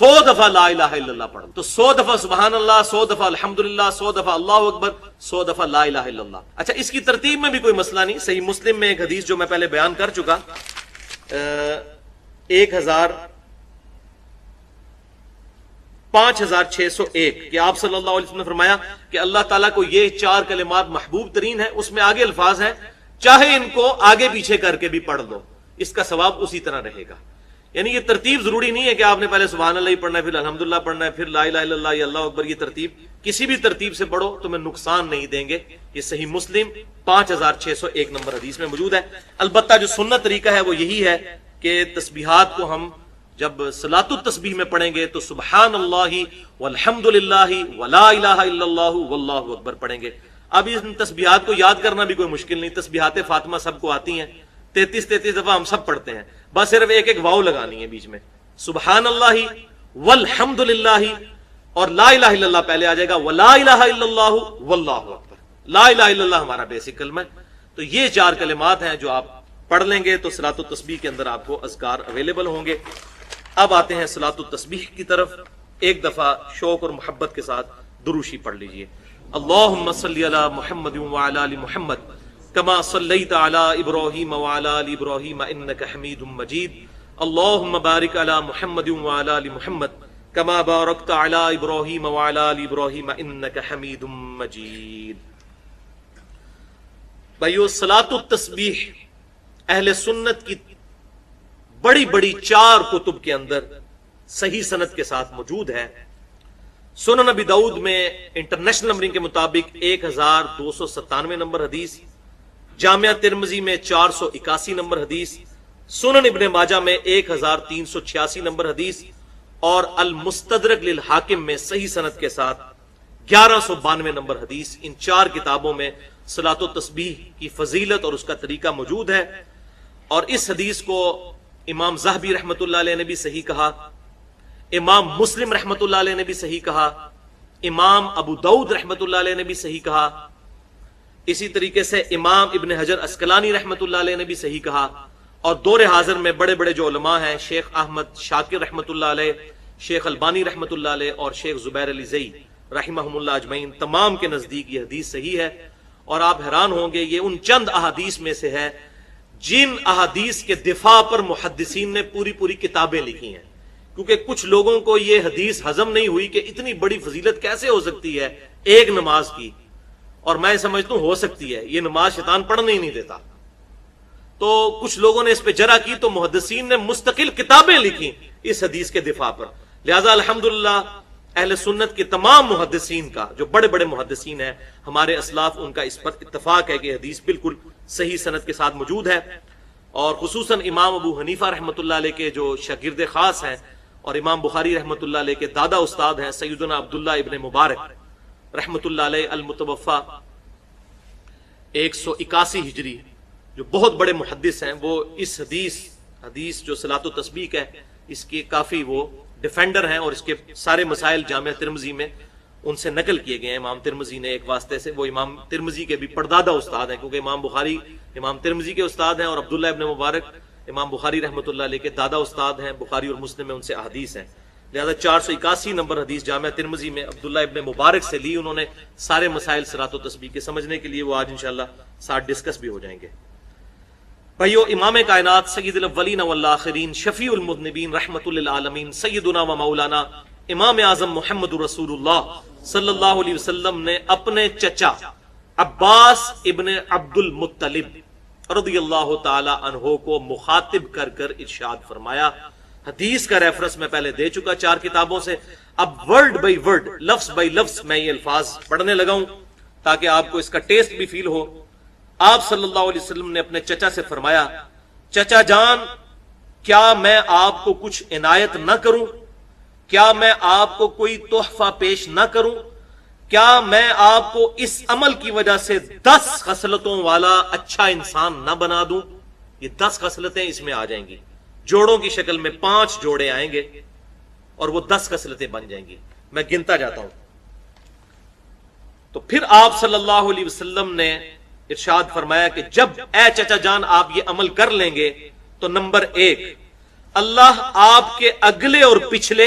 100 دفعہ لا الہ الا اللہ پڑھ، تو 100 دفعہ سبحان اللہ، 100 دفعہ الحمدللہ، 100 دفعہ اللہ اکبر، 100 دفعہ لا الہ الا اللہ۔ اچھا، اس کی ترتیب میں بھی کوئی مسئلہ نہیں۔ صحیح مسلم میں ایک حدیث جو میں پہلے بیان کر چکا، 5601 کہ آپ صلی اللہ علیہ وسلم نے فرمایا کہ اللہ تعالیٰ کو یہ 4 کلمات محبوب ترین ہیں، اس میں آگے الفاظ ہیں چاہے ان کو آگے پیچھے کر کے بھی پڑھ لو، اس کا ثواب اسی طرح رہے گا۔ یعنی یہ ترتیب ضروری نہیں ہے کہ آپ نے پہلے سبحان اللہ ہی پڑھنا ہے، پھر الحمدللہ پڑھنا ہے، پھر لا الہ الا اللہ یا اللہ اکبر۔ یہ ترتیب کسی بھی ترتیب سے پڑھو تمہیں نقصان نہیں دیں گے۔ یہ صحیح مسلم 5601 نمبر حدیث میں موجود ہے۔ البتہ جو سنت طریقہ ہے وہ یہی ہے کہ تسبیحات کو ہم جب صلاۃ التسبیح میں پڑھیں گے تو سبحان اللہ والحمدللہ ولا الہ الا اللہ واللہ اکبر پڑھیں گے۔ اب ان تسبیحات کو یاد کرنا بھی کوئی مشکل نہیں، تسبیحات فاطمہ سب کو آتی ہیں، 33 دفعہ ہم سب پڑھتے ہیں، بس صرف ایک ایک واو لگانی ہے بیچ میں، سبحان اللہ والحمدللہ، اور لا الہ الا اللہ پہلے آ جائے گا، ولا الہ الا اللہ واللہ اکبر۔ لا الہ الا اللہ ہمارا بیسک کلمہ ہے۔ تو یہ 4 کلمات ہیں جو آپ پڑھ لیں گے تو صلاۃ التسبیح کے اندر آپ کو اذکار اویلیبل ہوں گے۔ اب آتے ہیں صلاۃ التسبیح کی طرف۔ ایک دفعہ شوق اور محبت کے ساتھ دروشی پڑھ لیجئے۔ اللہم صلی علی محمد وعلی آل محمد کما صلیت علی ابراہیم وعلی آل ابراہیم انک حمید مجید۔ اللہم بارک علی محمد وعلی آل محمد کما بارکت علی ابراہیم وعلی آل ابراہیم انک حمید مجید۔ بھائیو، صلاۃ التسبیح اہل سنت کی بڑی بڑی 4 کتب کے اندر صحیح سند کے ساتھ موجود ہے۔ سنن نبی داؤد میں انٹرنیشنل نمبرنگ کے مطابق 1297 نمبر حدیث، جامعہ ترمذی میں 481 نمبر حدیث، سنن ابن ماجہ میں 1386 نمبر حدیث، اور المستدرک للحاکم میں صحیح سند کے ساتھ 1192 نمبر حدیث۔ ان 4 کتابوں میں صلاۃ التسبیح کی فضیلت اور اس کا طریقہ موجود ہے۔ اور اس حدیث کو امام ذہبی رحمۃ اللہ علیہ نے بھی صحیح کہا، امام مسلم رحمۃ اللہ علیہ نے بھی صحیح کہا، امام ابو داؤد رحمۃ اللہ علیہ نے بھی صحیح کہا، اسی طریقے سے امام ابن حجر عسقلانی رحمۃ اللہ علیہ نے بھی صحیح کہا۔ اور دور حاضر میں بڑے بڑے جو علماء ہیں، شیخ احمد شاکر رحمۃ اللہ علیہ، شیخ البانی رحمۃ اللہ علیہ، اور شیخ زبیر علی زئی رحمہم اللہ اجمعین، تمام کے نزدیک یہ حدیث صحیح ہے۔ اور آپ حیران ہوں گے، یہ ان چند احادیث میں سے ہے جن احادیث کے دفاع پر محدثین نے پوری پوری کتابیں لکھی ہیں، کیونکہ کچھ لوگوں کو یہ حدیث ہضم نہیں ہوئی کہ اتنی بڑی فضیلت کیسے ہو سکتی ہے ایک نماز کی، اور میں سمجھتا ہوں ہو سکتی ہے، یہ نماز شیطان پڑھنے ہی نہیں دیتا۔ تو کچھ لوگوں نے اس پہ جرح کی تو محدثین نے مستقل کتابیں لکھی اس حدیث کے دفاع پر۔ لہذا الحمدللہ اہل سنت کے تمام محدثین کا، جو بڑے بڑے محدثین ہیں ہمارے اسلاف، ان کا اس پر اتفاق ہے کہ حدیث بالکل صحیح سند کے ساتھ موجود ہے۔ اور خصوصاً امام ابو حنیفہ رحمۃ اللہ علیہ کے جو شاگرد خاص ہیں، اور امام بخاری رحمۃ اللہ علیہ کے دادا استاد ہیں سیدنا عبداللہ ابن مبارک رحمۃ اللہ علیہ المتوفى 181 ہجری، جو بہت بڑے محدث ہیں، وہ اس حدیث جو صلاۃ التسبیح ہے اس کے کافی وہ ڈیفینڈر ہیں، اور اس کے سارے مسائل جامعہ ترمذی میں ان سے نقل کیے گئے ہیں۔ امام ترمذی نے ایک واسطے سے، وہ امام ترمذی کے بھی پردادا استاد ہیں، کیونکہ امام بخاری امام ترمذی کے استاد ہیں، اور عبداللہ ابن مبارک امام بخاری رحمۃ اللہ علیہ کے دادا استاد ہیں، بخاری اور مسلم میں ان سے احادیث ہیں۔ لہذا 481 نمبر حدیث جامعہ ترمذی میں عبداللہ ابن مبارک سے لی انہوں نے سارے مسائل صلاۃ التسبیح کے۔ سمجھنے کے لیے وہ آج انشاءاللہ ساتھ ڈسکس بھی ہو جائیں گے۔ بھائیو، امام کائنات سید الاولین والآخرین شفیع المذنبین رحمۃ للعالمین سیدنا و مولانا امام اعظم محمد رسول اللہ صلی اللہ علیہ وسلم نے اپنے چچا عباس ابن عبد المطلب رضی اللہ تعالی عنہ کو مخاطب کر کر ارشاد فرمایا۔ حدیث کا ریفرنس میں پہلے دے چکا 4 کتابوں سے، اب ورڈ بائی ورڈ، لفظ بائی لفظ میں یہ الفاظ پڑھنے لگا ہوں تاکہ آپ کو اس کا ٹیسٹ بھی فیل ہو۔ آپ صلی اللہ علیہ وسلم نے اپنے چچا سے فرمایا، چچا جان، کیا میں آپ کو کچھ عنایت نہ کروں؟ کیا میں آپ کو کوئی تحفہ پیش نہ کروں؟ کیا میں آپ کو اس عمل کی وجہ سے 10 خصلتوں والا اچھا انسان نہ بنا دوں؟ یہ 10 خصلتیں اس میں آ جائیں گی، جوڑوں کی شکل میں 5 جوڑے آئیں گے اور وہ 10 خصلتیں بن جائیں گی۔ میں گنتا جاتا ہوں۔ تو پھر آپ صلی اللہ علیہ وسلم نے ارشاد فرمایا کہ جب اے چچا جان آپ یہ عمل کر لیں گے تو نمبر 1، اللہ آپ کے اگلے اور پچھلے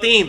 3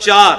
4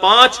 5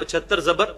75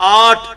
8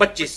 25।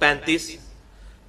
35।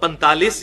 45।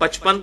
55।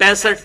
65।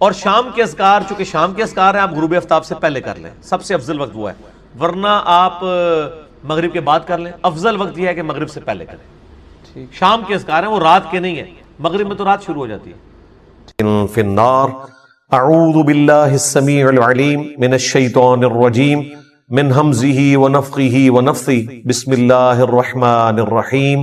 اور شام کے اذکار، چونکہ شام کے اذکار ہیں، آپ غروب آفتاب سے پہلے کر لیں، سب سے افضل وقت وہ ہے، ورنہ آپ مغرب کے بعد کر لیں، افضل وقت یہ ہے کہ مغرب سے پہلے کریں۔ شام کے اذکار ہیں، وہ رات کے نہیں ہیں، مغرب میں تو رات شروع ہو جاتی ہے۔ فی النار اعوذ باللہ السمیع العلیم من الشیطان الرجیم من ہمزہ ونفخہ ونفثہ بسم اللہ الرحمن الرحیم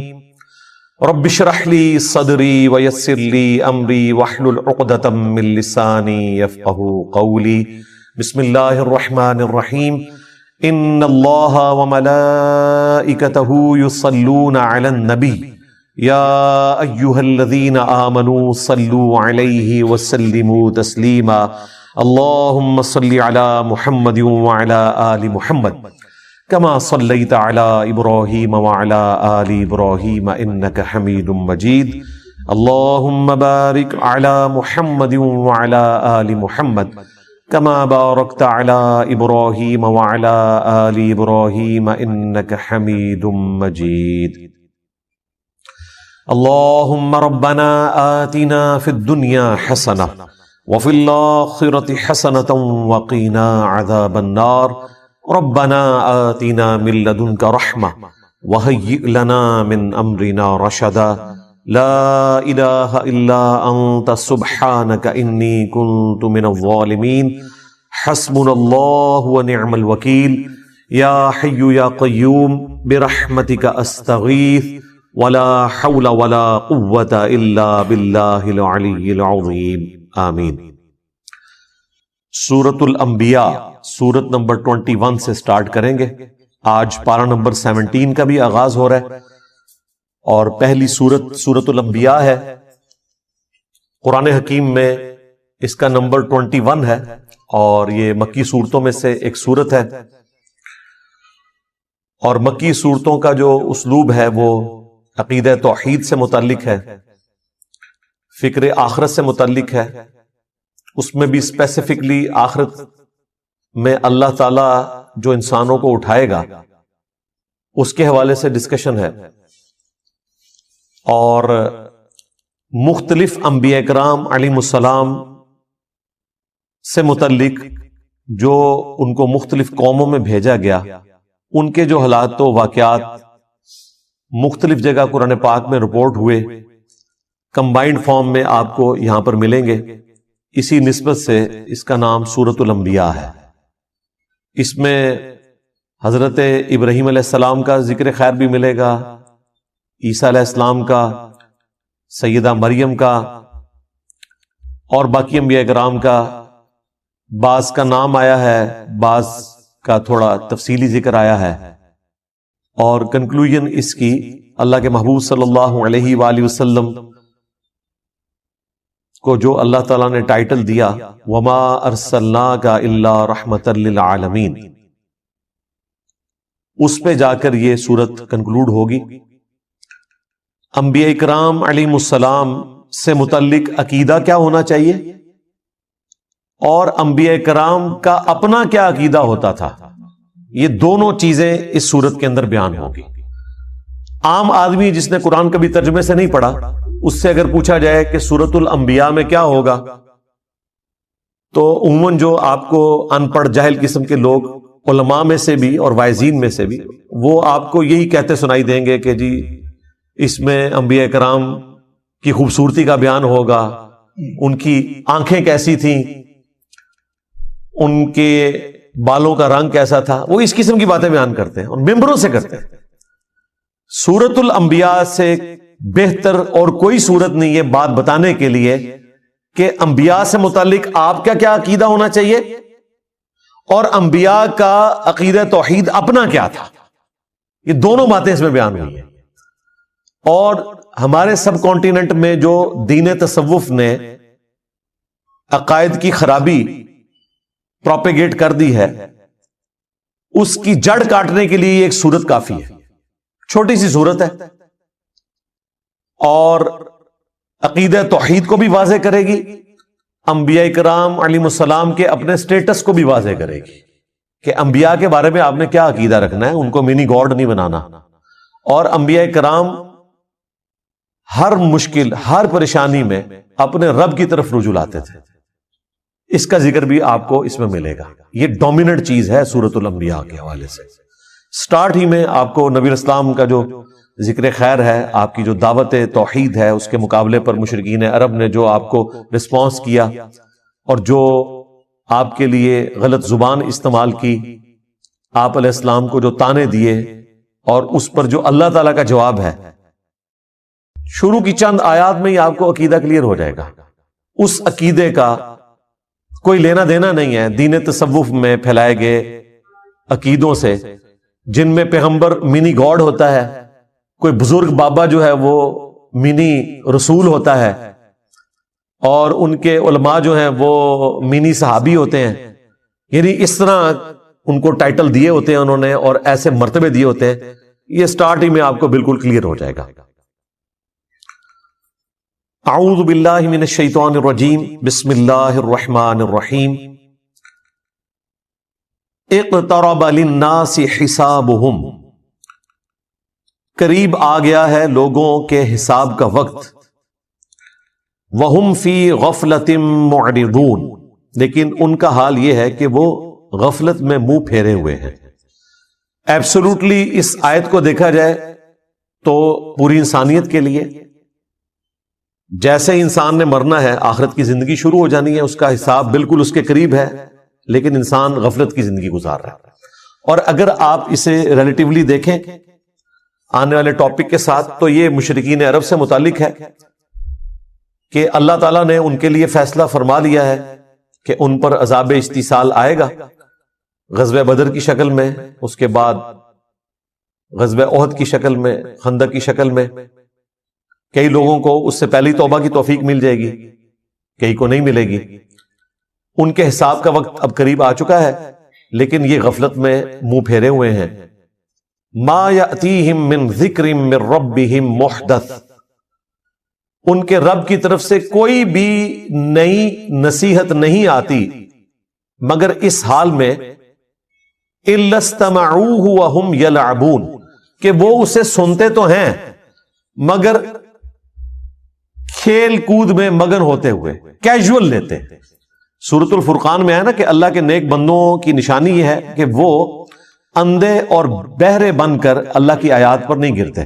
رب اشرح لی صدری ویسر لی امری واحلل عقدۃ من لسانی یفقہوا قولی بسم اللہ الرحمن الرحیم ان اللہ وملائکتہ یصلون علی النبی یا ایہا الذین آمنوا صلوا علیہ وسلموا تسلیما اللہم صل علی محمد وعلی آل محمد كما صليت على إبراهيم وعلى آل إبراهيم إنك حميد مجيد اللهم بارك على محمد وعلى آل محمد كما باركت على إبراهيم وعلى آل إبراهيم إنك حميد مجيد اللهم ربنا آتنا في الدنيا حسنة وفي الآخرة حسنة وقنا عذاب النار ربنا آتنا من لدنك رحمة وهيئ لنا من أمرنا رشدا لا إله إلا أنت سبحانك إني كنت من الظالمين حسبنا الله ونعم الوكيل يا حي يا قيوم برحمتك أستغيث ولا حول ولا قوة إلا بالله العلي العظيم آمين۔ سورۃ الانبیاء سورت نمبر 21 سے سٹارٹ کریں گے۔ آج پارہ نمبر 17 کا بھی آغاز ہو رہا ہے اور پہلی سورت سورۃ الانبیاء ہے۔ قرآن حکیم میں اس کا نمبر 21 ہے اور یہ مکی صورتوں میں سے ایک سورت ہے، اور مکی صورتوں کا جو اسلوب ہے وہ عقیدہ توحید سے متعلق ہے، فکر آخرت سے متعلق ہے، اس میں بھی اسپیسیفکلی آخرت میں اللہ تعالی جو انسانوں کو اٹھائے گا اس کے حوالے سے ڈسکشن ہے، اور مختلف انبیاء کرام علیہ السلام سے متعلق جو ان کو مختلف قوموں میں بھیجا گیا، ان کے جو حالات و واقعات مختلف جگہ قرآن پاک میں رپورٹ ہوئے، کمبائنڈ فارم میں آپ کو یہاں پر ملیں گے۔ اسی نسبت سے اس کا نام سورۃ الانبیاء ہے۔ اس میں حضرت ابراہیم علیہ السلام کا ذکر خیر بھی ملے گا، عیسیٰ علیہ السلام کا، سیدہ مریم کا، اور باقی انبیاء کرام کا۔ بعض کا نام آیا ہے، بعض کا تھوڑا تفصیلی ذکر آیا ہے، اور کنکلوژن اس کی اللہ کے محبوب صلی اللہ علیہ وآلہ وسلم کو جو اللہ تعالیٰ نے ٹائٹل دیا وَمَا أَرْسَلْنَاكَ إِلَّا رَحْمَةً لِلْعَالَمِينَ، اس پہ جا کر یہ سورت کنکلوڈ ہوگی۔ انبیاء کرام علیہ السلام سے متعلق عقیدہ کیا ہونا چاہیے، اور انبیاء کرام کا اپنا کیا عقیدہ ہوتا تھا، یہ دونوں چیزیں اس سورت کے اندر بیان ہوگی۔ عام آدمی جس نے قرآن کبھی ترجمے سے نہیں پڑھا، اس سے اگر پوچھا جائے کہ سورۃ الانبیاء میں کیا ہوگا، تو عموماً جو آپ کو ان پڑھ جاہل قسم کے لوگ علماء میں سے بھی اور واعظین میں سے بھی، وہ آپ کو یہی کہتے سنائی دیں گے کہ جی اس میں انبیاء کرام کی خوبصورتی کا بیان ہوگا، ان کی آنکھیں کیسی تھیں، ان کے بالوں کا رنگ کیسا تھا، وہ اس قسم کی باتیں بیان کرتے ہیں اور ممبروں سے کرتے ہیں۔ سورۃ الانبیاء سے بہتر اور کوئی صورت نہیں ہے بات بتانے کے لیے کہ انبیاء سے متعلق آپ کا کیا عقیدہ ہونا چاہیے، اور انبیاء کا عقیدہ توحید اپنا کیا تھا۔ یہ دونوں باتیں اس میں بیان ہوئی ہیں، اور ہمارے سب کانٹیننٹ میں جو دین تصوف نے عقائد کی خرابی پروپیگیٹ کر دی ہے، اس کی جڑ کاٹنے کے لیے ایک سورت کافی ہے، چھوٹی سی سورت ہے، اور عقیدہ توحید کو بھی واضح کرے گی، انبیاء کرام علیہ السلام کے اپنے سٹیٹس کو بھی واضح کرے گی کہ انبیاء کے بارے میں آپ نے کیا عقیدہ رکھنا ہے، ان کو منی گاڈ نہیں بنانا، اور انبیاء کرام ہر مشکل ہر پریشانی میں اپنے رب کی طرف رجوع لاتے تھے۔ اس کا ذکر بھی آپ کو اس میں ملے گا. یہ ڈومیننٹ چیز ہے سورۃ الانبیاء کے حوالے سے. سٹارٹ ہی میں آپ کو نبی اسلام کا جو ذکر خیر ہے، آپ کی جو دعوت توحید ہے، اس کے مقابلے پر مشرکین عرب نے جو آپ کو رسپانس کیا اور جو آپ کے لیے غلط زبان استعمال کی، آپ علیہ السلام کو جو طعنے دیے، اور اس پر جو اللہ تعالیٰ کا جواب ہے، شروع کی چند آیات میں ہی آپ کو عقیدہ کلیئر ہو جائے گا. اس عقیدے کا کوئی لینا دینا نہیں ہے دین تصوف میں پھیلائے گئے عقیدوں سے، جن میں پیغمبر منی گاڈ ہوتا ہے، کوئی بزرگ بابا جو ہے وہ منی رسول ہوتا ہے، اور ان کے علماء جو ہیں وہ منی صحابی ہوتے ہیں. یعنی اس طرح ان کو ٹائٹل دیے ہوتے ہیں انہوں نے، اور ایسے مرتبے دیے ہوتے ہیں. یہ سٹارٹ ہی میں آپ کو بالکل کلیئر ہو جائے گا. اعوذ باللہ من الشیطان الرجیم، بسم اللہ الرحمن الرحیم. اقترب للناس حسابهم، قریب آ گیا ہے لوگوں کے حساب کا وقت. وہم فی غفلۃ معرضون، لیکن ان کا حال یہ ہے کہ وہ غفلت میں منہ پھیرے ہوئے ہیں. ایبسولوٹلی اس آیت کو دیکھا جائے تو پوری انسانیت کے لیے، جیسے ہی انسان نے مرنا ہے، آخرت کی زندگی شروع ہو جانی ہے، اس کا حساب بالکل اس کے قریب ہے، لیکن انسان غفلت کی زندگی گزار رہا ہے. اور اگر آپ اسے ریلیٹیولی دیکھیں آنے والے ٹاپک کے ساتھ، تو یہ مشرکین عرب سے متعلق ہے کہ اللہ تعالیٰ نے ان کے لیے فیصلہ فرما لیا ہے کہ ان پر عذاب استیصال آئے گا، غزوہ بدر کی شکل میں، اس کے بعد غزوہ احد کی شکل میں، خندق کی شکل میں. کئی لوگوں کو اس سے پہلی توبہ کی توفیق مل جائے گی، کئی کو نہیں ملے گی. ان کے حساب کا وقت اب قریب آ چکا ہے، لیکن یہ غفلت میں منہ پھیرے ہوئے ہیں. ما یأتیہم من ذکر من ربہم محدث، ان کے رب کی طرف سے کوئی بھی نئی نصیحت نہیں آتی مگر اس حال میں الا استمعوہ وہم یلعبون، کہ وہ اسے سنتے تو ہیں مگر کھیل کود میں مگن ہوتے ہوئے، کیجول لیتے ہیں. سورۃ الفرقان میں ہے نا کہ اللہ کے نیک بندوں کی نشانی یہ ہے کہ وہ اندھے اور بہرے بن کر اللہ کی آیات پر نہیں گرتے،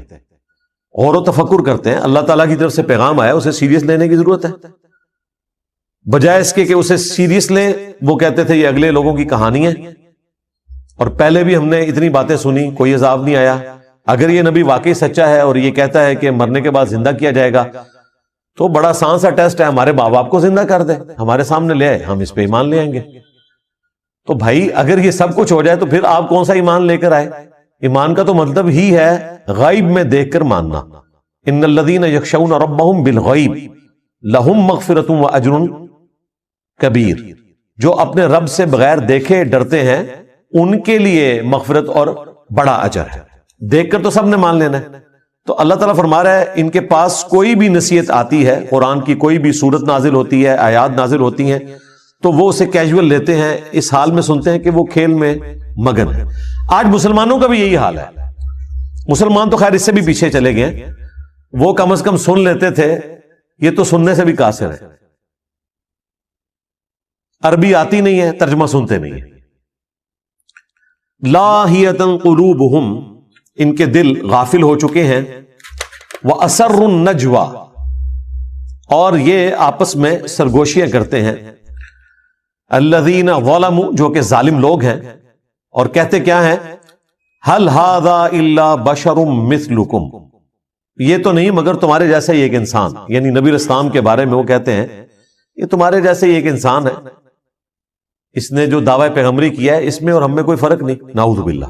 غور و تفکر کرتے ہیں. اللہ تعالیٰ کی طرف سے پیغام آیا، اسے سیریس لینے کی ضرورت ہے. بجائے اس کے کہ اسے سیریس لیں، وہ کہتے تھے یہ اگلے لوگوں کی کہانی ہے، اور پہلے بھی ہم نے اتنی باتیں سنی، کوئی عذاب نہیں آیا. اگر یہ نبی واقعی سچا ہے اور یہ کہتا ہے کہ مرنے کے بعد زندہ کیا جائے گا، تو بڑا آسان سا ٹیسٹ ہے، ہمارے ماں باپ کو زندہ کر دے، ہمارے سامنے لے آئے، ہم اس پہ ایمان لے آئیں گے. تو بھائی اگر یہ سب کچھ ہو جائے تو پھر آپ کون سا ایمان لے کر آئے؟ ایمان کا تو مطلب ہی ہے غیب میں دیکھ کر ماننا. ان الذین یخشون ربہم بالغیب لہم مغفرۃ واجر کبیر، جو اپنے رب سے بغیر دیکھے ڈرتے ہیں ان کے لیے مغفرت اور بڑا اجر ہے. دیکھ کر تو سب نے مان لینا ہے. تو اللہ تعالیٰ فرما رہا ہے ان کے پاس کوئی بھی نصیحت آتی ہے، قرآن کی کوئی بھی صورت نازل ہوتی ہے، آیات نازل ہوتی ہیں، تو وہ اسے کیجول لیتے ہیں، اس حال میں سنتے ہیں کہ وہ کھیل میں مگن ہے. آج مسلمانوں کا بھی یہی حال ہے. مسلمان تو خیر اس سے بھی پیچھے چلے گئے، وہ کم از کم سن لیتے تھے، یہ تو سننے سے بھی قاصر ہے. عربی آتی نہیں ہے، ترجمہ سنتے نہیں ہیں. لاہیۃ قلوبہم، ان کے دل غافل ہو چکے ہیں. وَأَسَرُّ النَّجْوَى، اور یہ آپس میں سرگوشیاں کرتے ہیں. الَّذِينَ ظَلَمُوا، جو کہ ظالم لوگ ہیں، اور کہتے کیا ہیں؟ هَلْ هَذَا إِلَّا بَشَرٌ مِثْلُكُمْ، یہ تو نہیں مگر تمہارے جیسا ہی ایک انسان. یعنی نبی اسلام کے بارے میں وہ کہتے ہیں یہ تمہارے جیسے ہی ایک انسان ہے، اس نے جو دعوی پیغمبری کیا ہے اس میں اور ہم میں کوئی فرق نہیں. نعوذ باللہ.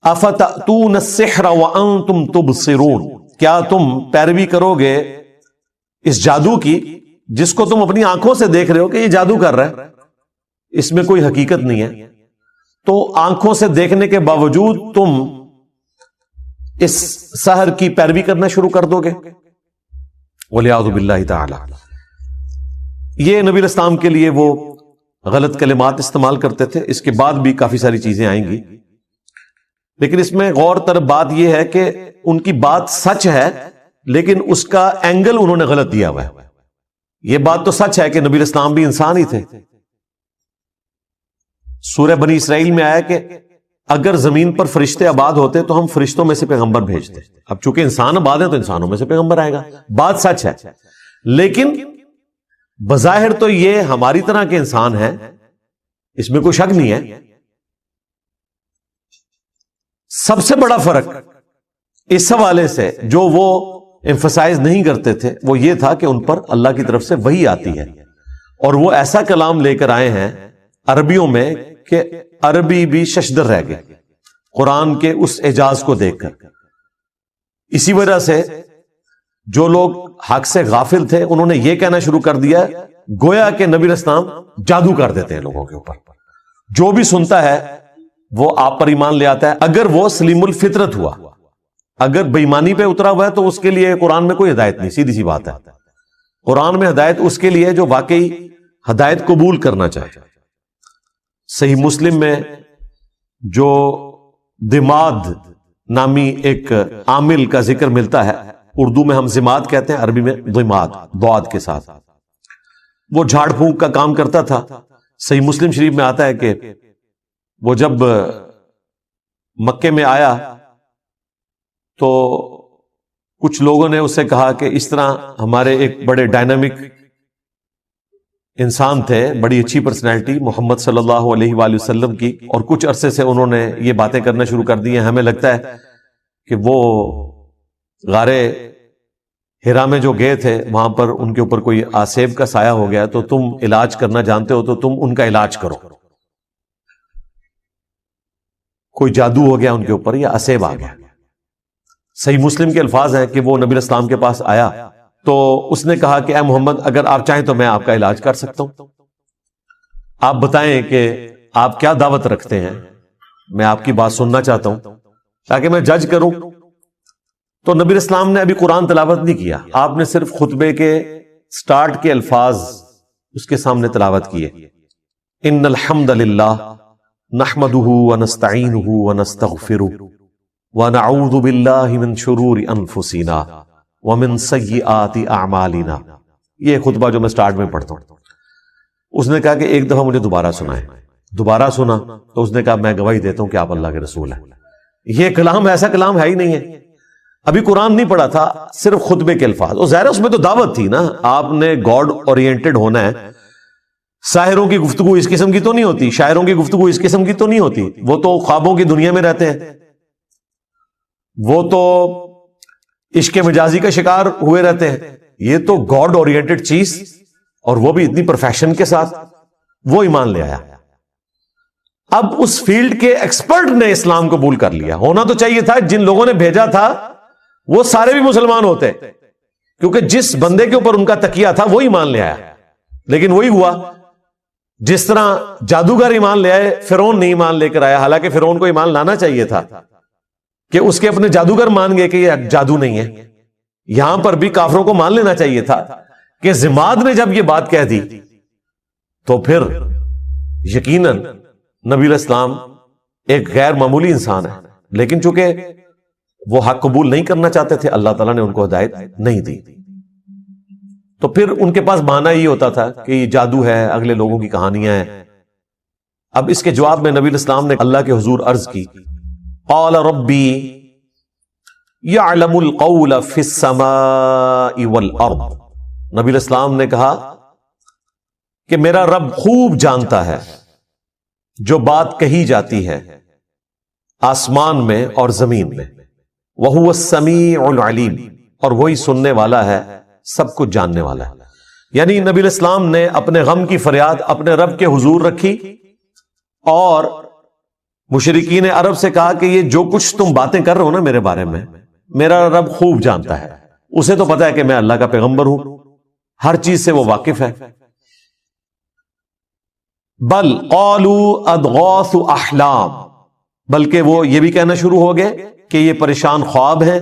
افتأتون السحر وانتم تبصرون، کیا تم پیروی کرو گے اس جادو کی جس کو تم اپنی آنکھوں سے دیکھ رہے ہو کہ یہ جادو کر رہا ہے، اس میں کوئی حقیقت نہیں ہے، تو آنکھوں سے دیکھنے کے باوجود تم اس سحر کی پیروی کرنا شروع کر دو گے. وَلِعَوْذُ بِاللَّهِ تَعَالَى. یہ نبی اسلام کے لیے وہ غلط کلمات استعمال کرتے تھے. اس کے بعد بھی کافی ساری چیزیں آئیں گی، لیکن اس میں غور طرف بات یہ ہے کہ ان کی بات سچ ہے لیکن اس کا اینگل انہوں نے غلط دیا ہوا ہے. یہ بات تو سچ ہے کہ نبی اسلام بھی انسان ہی تھے. سورہ بنی اسرائیل میں آیا کہ اگر زمین پر فرشتے آباد ہوتے تو ہم فرشتوں میں سے پیغمبر بھیجتے. اب چونکہ انسان آباد ہیں تو انسانوں میں سے پیغمبر آئے گا. بات سچ ہے، لیکن بظاہر تو یہ ہماری طرح کے انسان ہیں، اس میں کوئی شک نہیں ہے. سب سے بڑا فرق اس حوالے سے جو وہ ایمفسائز نہیں کرتے تھے وہ یہ تھا کہ ان پر اللہ کی طرف سے وحی آتی ہے، اور وہ ایسا کلام لے کر آئے ہیں عربیوں میں کہ عربی بھی ششدر رہ گئے قرآن کے اس اعجاز کو دیکھ کر. اسی وجہ سے جو لوگ حق سے غافل تھے انہوں نے یہ کہنا شروع کر دیا گویا کہ نبی اسلام جادو کر دیتے ہیں لوگوں کے اوپر. جو بھی سنتا ہے وہ آپ پر ایمان لے آتا ہے اگر وہ سلیم الفطرت ہوا. اگر بےایمانی پہ اترا ہوا ہے تو اس کے لیے قرآن میں کوئی ہدایت نہیں. سیدھی سی بات ہے، قرآن میں ہدایت اس کے لیے جو واقعی ہدایت قبول کرنا چاہے. صحیح مسلم میں جو دماد نامی ایک عامل کا ذکر ملتا ہے، اردو میں ہم زماد کہتے ہیں، عربی میں ضماد ضاد کے ساتھ. وہ جھاڑ پھونک کا کام کرتا تھا. صحیح مسلم شریف میں آتا ہے کہ وہ جب مکے میں آیا تو کچھ لوگوں نے اس سے کہا کہ اس طرح ہمارے ایک بڑے ڈائنامک انسان تھے، بڑی اچھی پرسنالٹی محمد صلی اللہ علیہ وآلہ وسلم کی، اور کچھ عرصے سے انہوں نے یہ باتیں کرنا شروع کر دی ہیں. ہمیں لگتا ہے کہ وہ غار ہرا میں جو گئے تھے وہاں پر ان کے اوپر کوئی آسیب کا سایہ ہو گیا، تو تم علاج کرنا جانتے ہو تو تم ان کا علاج کرو. کوئی جادو ہو گیا ان کے اوپر یا آسیب آ گیا. صحیح مسلم کے الفاظ ہیں کہ وہ نبی اسلام کے پاس آیا تو اس نے کہا کہ اے محمد اگر آپ چاہیں تو میں آپ کا علاج کر سکتا ہوں. آپ بتائیں کہ آپ کیا دعوت رکھتے ہیں، میں آپ کی بات سننا چاہتا ہوں تاکہ میں جج کروں. تو نبی اسلام نے ابھی قرآن تلاوت نہیں کیا، آپ نے صرف خطبے کے سٹارٹ کے الفاظ اس کے سامنے تلاوت کیے. ان الحمد للہ نحمده ونستعینه ونستغفره ونعوذ باللہ من شرور انفسنا ومن سیئات اعمالنا. یہ خطبہ جو میں سٹارٹ میں پڑھتا ہوں. اس نے کہا کہ ایک دفعہ مجھے دوبارہ سنائے. دوبارہ سنا تو اس نے کہا میں گواہی دیتا ہوں کہ آپ اللہ کے رسول ہیں. یہ کلام ایسا کلام ہے ہی نہیں ہے. ابھی قرآن نہیں پڑھا تھا، صرف خطبے کے الفاظ. اور ظاہر اس میں تو دعوت تھی نا، آپ نے گاڈ اورینٹڈ ہونا ہے. ساحروں کی گفتگو اس قسم کی تو نہیں ہوتی، شاعروں کی گفتگو اس قسم کی تو نہیں ہوتی. وہ تو خوابوں کی دنیا میں رہتے ہیں، وہ تو عشق مجازی کا شکار ہوئے رہتے ہیں. یہ تو گاڈ اورینٹڈ چیز، اور وہ بھی اتنی پرفیکشن کے ساتھ وہ ایمان لے آیا. اب اس فیلڈ کے ایکسپرٹ نے اسلام قبول کر لیا. ہونا تو چاہیے تھا جن لوگوں نے بھیجا تھا وہ سارے بھی مسلمان ہوتے، کیونکہ جس بندے کے اوپر ان کا تکیہ تھا وہ ایمان لے آیا. لیکن وہی ہوا جس طرح جادوگر ایمان لے آئے، فرعون نہیں ایمان لے کر آیا. حالانکہ فرعون کو ایمان لانا چاہیے تھا کہ اس کے اپنے جادوگر مان گئے کہ یہ جادو نہیں ہے. یہاں پر بھی کافروں کو مان لینا چاہیے تھا کہ زماد نے جب یہ بات کہہ دی تو پھر یقیناً نبی علیہ السلام ایک غیر معمولی انسان ہے. لیکن چونکہ وہ حق قبول نہیں کرنا چاہتے تھے، اللہ تعالیٰ نے ان کو ہدایت نہیں دی. تو پھر ان کے پاس بہانہ یہ ہوتا تھا کہ یہ جادو ہے، اگلے لوگوں کی کہانیاں ہیں. اب اس کے جواب میں نبی علیہ السلام نے اللہ کے حضور عرض کی، قال ربی یعلم القول فی السماء والارض. نبی علیہ السلام نے کہا کہ میرا رب خوب جانتا ہے جو بات کہی جاتی ہے آسمان میں اور زمین میں. وَهُوَ السَّمِيعُ الْعَلِيمُ، اور وہی سننے والا ہے، سب کچھ جاننے والا ہے. یعنی نبی علیہ السلام نے اپنے غم کی فریاد اپنے رب کے حضور رکھی اور مشرکین عرب سے کہا کہ یہ جو کچھ تم باتیں کر رہے ہو نا میرے بارے میں، میرا رب خوب جانتا ہے. اسے تو پتا ہے کہ میں اللہ کا پیغمبر ہوں، ہر چیز سے وہ واقف ہے. بل قالوا اضغاث احلام، بلکہ وہ یہ بھی کہنا شروع ہو گئے کہ یہ پریشان خواب ہیں.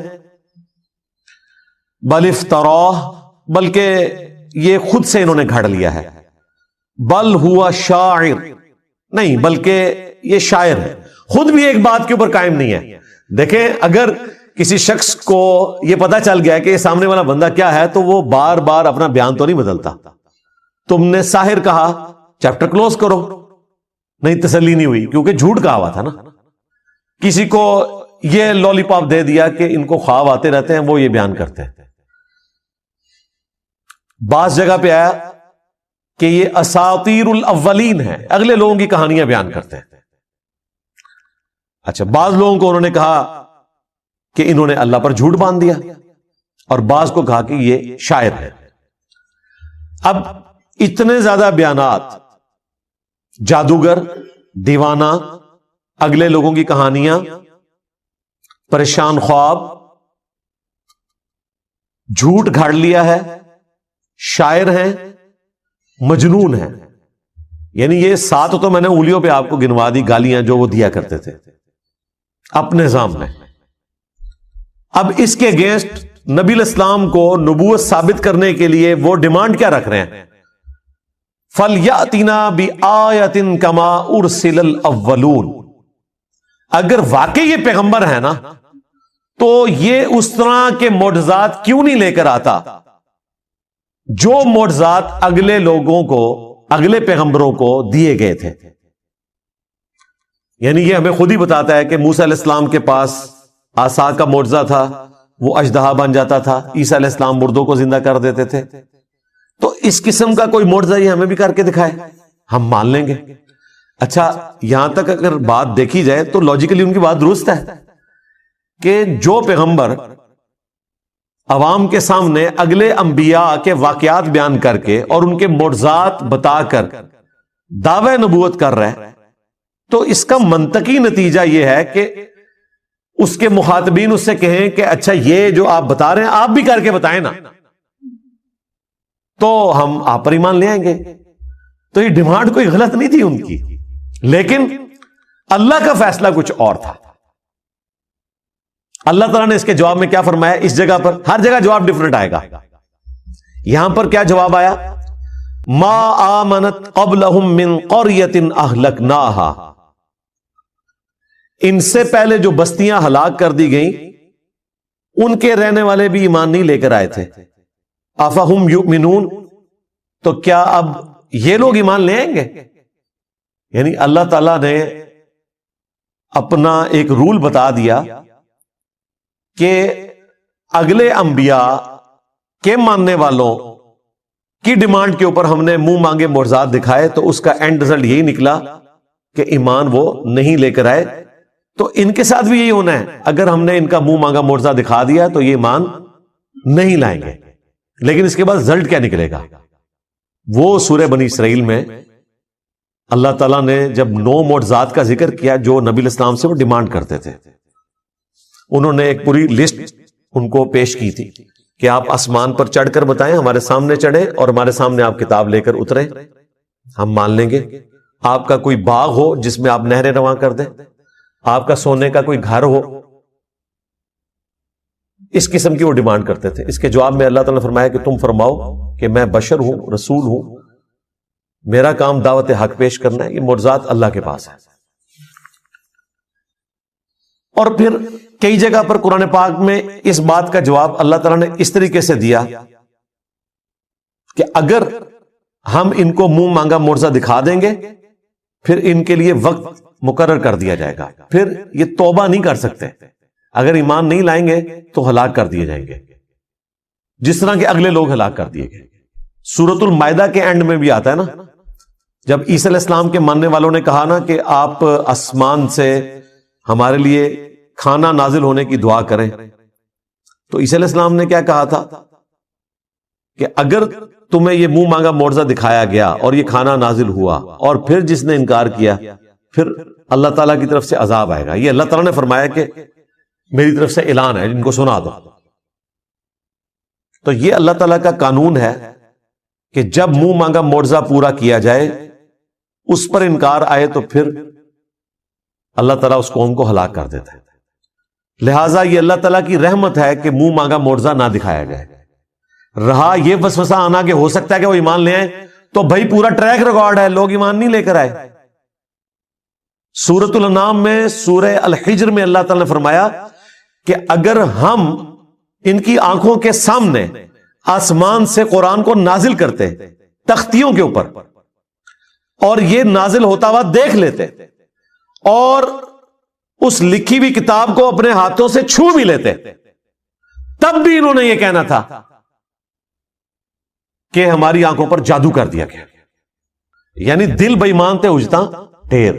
بل افتراہ، بلکہ یہ خود سے انہوں نے گھڑ لیا ہے. بل ہوا شاعر، نہیں بلکہ یہ شاعر ہے، خود بھی ایک بات کے اوپر قائم نہیں ہے. دیکھیں اگر کسی شخص کو یہ پتا چل گیا کہ یہ سامنے والا بندہ کیا ہے تو وہ بار بار اپنا بیان تو نہیں بدلتا. تم نے ساحر کہا, چیپٹر کلوز کرو. نہیں, تسلی نہیں ہوئی کیونکہ جھوٹ کہا ہوا تھا نا. کسی کو یہ لولی پاپ دے دیا کہ ان کو خواب آتے رہتے ہیں, وہ یہ بیان کرتے ہیں. بعض جگہ پہ آیا کہ یہ اساطیر الاولین ہے, اگلے لوگوں کی کہانیاں بیان کرتے ہیں. اچھا, بعض لوگوں کو انہوں نے کہا کہ انہوں نے اللہ پر جھوٹ باندھ دیا, اور بعض کو کہا کہ یہ شاعر ہے. اب اتنے زیادہ بیانات, جادوگر, دیوانہ, اگلے لوگوں کی کہانیاں, پریشان خواب, جھوٹ گھاڑ لیا ہے, شاعر ہیں, مجنون ہیں. یعنی یہ 7 تو میں نے انگلیوں پہ آپ کو گنوا دی گالیاں جو وہ دیا کرتے تھے اپنے نظام میں. اب اس کے اگینسٹ نبی الاسلام کو نبوت ثابت کرنے کے لیے وہ ڈیمانڈ کیا رکھ رہے ہیں؟ فَلْيَأْتِنَا بِآیَةٍ كَمَا أُرْسِلَ الْأَوَّلُونَ. اگر واقعی یہ پیغمبر ہے نا تو یہ اس طرح کے معجزات کیوں نہیں لے کر آتا جو معجزات اگلے لوگوں کو, اگلے پیغمبروں کو دیے گئے تھے. یعنی یہ ہمیں خود ہی بتاتا ہے کہ موسیٰ علیہ السلام کے پاس عصا کا معجزہ تھا, وہ اژدہا بن جاتا تھا. عیسیٰ علیہ السلام مردوں کو زندہ کر دیتے تھے. تو اس قسم کا کوئی معجزہ یہ ہمیں بھی کر کے دکھائے, ہم مان لیں گے. اچھا, یہاں تک اگر بات دیکھی جائے تو لاجیکلی ان کی بات درست ہے کہ جو پیغمبر عوام کے سامنے اگلے انبیاء کے واقعات بیان کر کے اور ان کے معجزات بتا کر دعوی نبوت کر رہا ہے, تو اس کا منطقی نتیجہ یہ ہے کہ اس کے مخاطبین اس سے کہیں کہ اچھا یہ جو آپ بتا رہے ہیں آپ بھی کر کے بتائیں نا, تو ہم آپ پر ایمان لے آئیں گے. تو یہ ڈیمانڈ کوئی غلط نہیں تھی ان کی, لیکن اللہ کا فیصلہ کچھ اور تھا. اللہ تعالیٰ نے اس کے جواب میں کیا فرمایا؟ اس جگہ پر ہر جگہ جواب ڈیفرنٹ آئے گا. یہاں پر کیا جواب آیا؟ ما آمنت قبلہم من قریۃ اہلکناہا. ان سے پہلے جو بستیاں ہلاک کر دی گئیں ان کے رہنے والے بھی ایمان نہیں لے کر آئے تھے. افہم یؤمنون. تو کیا اب یہ لوگ ایمان لے آئیں گے؟ یعنی اللہ تعالیٰ نے اپنا ایک رول بتا دیا کہ اگلے انبیاء کے ماننے والوں کی ڈیمانڈ کے اوپر ہم نے منہ مانگے معجزات دکھائے, تو اس کا اینڈ رزلٹ یہی نکلا کہ ایمان وہ نہیں لے کر آئے. تو ان کے ساتھ بھی یہی ہونا ہے, اگر ہم نے ان کا منہ مانگا معجزہ دکھا دیا تو یہ ایمان نہیں لائیں گے. لیکن اس کے بعد رزلٹ کیا نکلے گا؟ وہ سورہ بنی اسرائیل میں اللہ تعالیٰ نے جب 9 معجزات کا ذکر کیا جو نبی الاسلام سے وہ ڈیمانڈ کرتے تھے, انہوں نے ایک پوری لسٹ ان کو پیش کی تھی کہ آپ آسمان پر چڑھ کر بتائیں, ہمارے سامنے چڑھیں اور ہمارے سامنے آپ کتاب لے کر اتریں, ہم مان لیں گے. آپ کا کوئی باغ ہو جس میں آپ نہریں رواں کر دیں, آپ کا سونے کا کوئی گھر ہو, اس قسم کی وہ ڈیمانڈ کرتے تھے. اس کے جواب میں اللہ تعالیٰ نے فرمایا کہ تم فرماؤ کہ میں بشر ہوں, رسول ہوں, میرا کام دعوت حق پیش کرنا ہے, یہ معجزات اللہ کے پاس ہے. اور پھر کئی جگہ پر قرآن پاک میں اس بات کا جواب اللہ تعالیٰ نے اس طریقے سے دیا کہ اگر ہم ان کو منہ مانگا معجزہ دکھا دیں گے پھر ان کے لیے وقت مقرر کر دیا جائے گا, پھر یہ توبہ نہیں کر سکتے, اگر ایمان نہیں لائیں گے تو ہلاک کر دیے جائیں گے, جس طرح کے اگلے لوگ ہلاک کر دیے گئے. سورۃ المائدہ کے اینڈ میں بھی آتا ہے نا, جب عیسیٰ علیہ السلام کے ماننے والوں نے کہا نا کہ آپ آسمان سے ہمارے لیے کھانا نازل ہونے کی دعا کریں, تو عیسیٰ علیہ السلام نے کیا کہا تھا کہ اگر تمہیں یہ منہ مانگا معجزہ دکھایا گیا اور یہ کھانا نازل ہوا اور پھر جس نے انکار کیا پھر اللہ تعالیٰ کی طرف سے عذاب آئے گا. یہ اللہ تعالیٰ نے فرمایا کہ میری طرف سے اعلان ہے, ان کو سنا دو. تو یہ اللہ تعالیٰ کا قانون ہے کہ جب منہ مانگا معجزہ پورا کیا جائے اس پر انکار آئے تو پھر اللہ تعالیٰ اس قوم کو ہلاک کر دیتا ہے. لہٰذا یہ اللہ تعالیٰ کی رحمت ہے کہ منہ مانگا معجزہ نہ دکھایا جائے. رہا یہ وسوسہ آنا کہ ہو سکتا ہے کہ وہ ایمان لے آئیں, تو بھائی پورا ٹریک ریکارڈ ہے, لوگ ایمان نہیں لے کر آئے. سورۃ الانعام میں سورہ الحجر میں اللہ تعالیٰ نے فرمایا کہ اگر ہم ان کی آنکھوں کے سامنے آسمان سے قرآن کو نازل کرتے تختیوں کے اوپر اور یہ نازل ہوتا ہوا دیکھ لیتے اور اس لکھی ہوئی کتاب کو اپنے ہاتھوں سے چھو بھی لیتے, تب بھی انہوں نے یہ کہنا تھا کہ ہماری آنکھوں پر جادو کر دیا گیا. یعنی دل بے ایمان تھے اجتا ٹھیر.